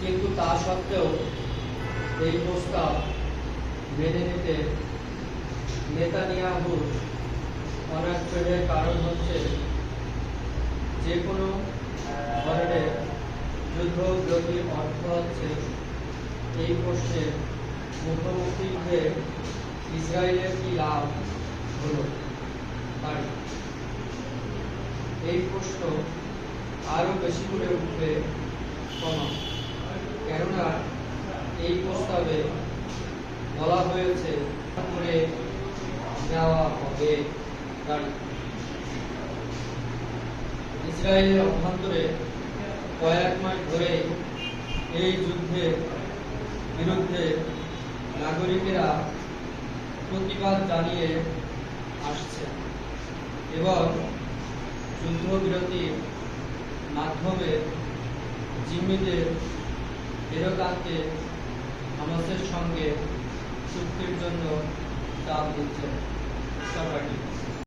কিন্তু তা সত্ত্বেও এই প্রস্তাব মেনে নিতে নেতানিয়াহুর অনাগ্রহের কারণ হচ্ছে যে কোনো ধরনের যুদ্ধবিরতির অর্থ হচ্ছে এই প্রশ্নের মুখোমুখি হয়ে ইসরায়েলের কি লাভ হলো পারে। এই প্রশ্ন আরো বেশি করে উঠবে কেননা এই প্রস্তাবে বলা হয়েছে করে নেওয়া হবে। ইসরায়েলের অভ্যন্তরে কয়েক মাস ধরে এই যুদ্ধের বিরুদ্ধে নাগরিকেরা প্রতিবাদ জানিয়ে আসছে এবং যুদ্ধবিরতির মাধ্যমে জিম্মিদের ফেরত আনতে হামাসের সঙ্গে চুক্তির জন্য চাপ দিচ্ছে সরকারটি।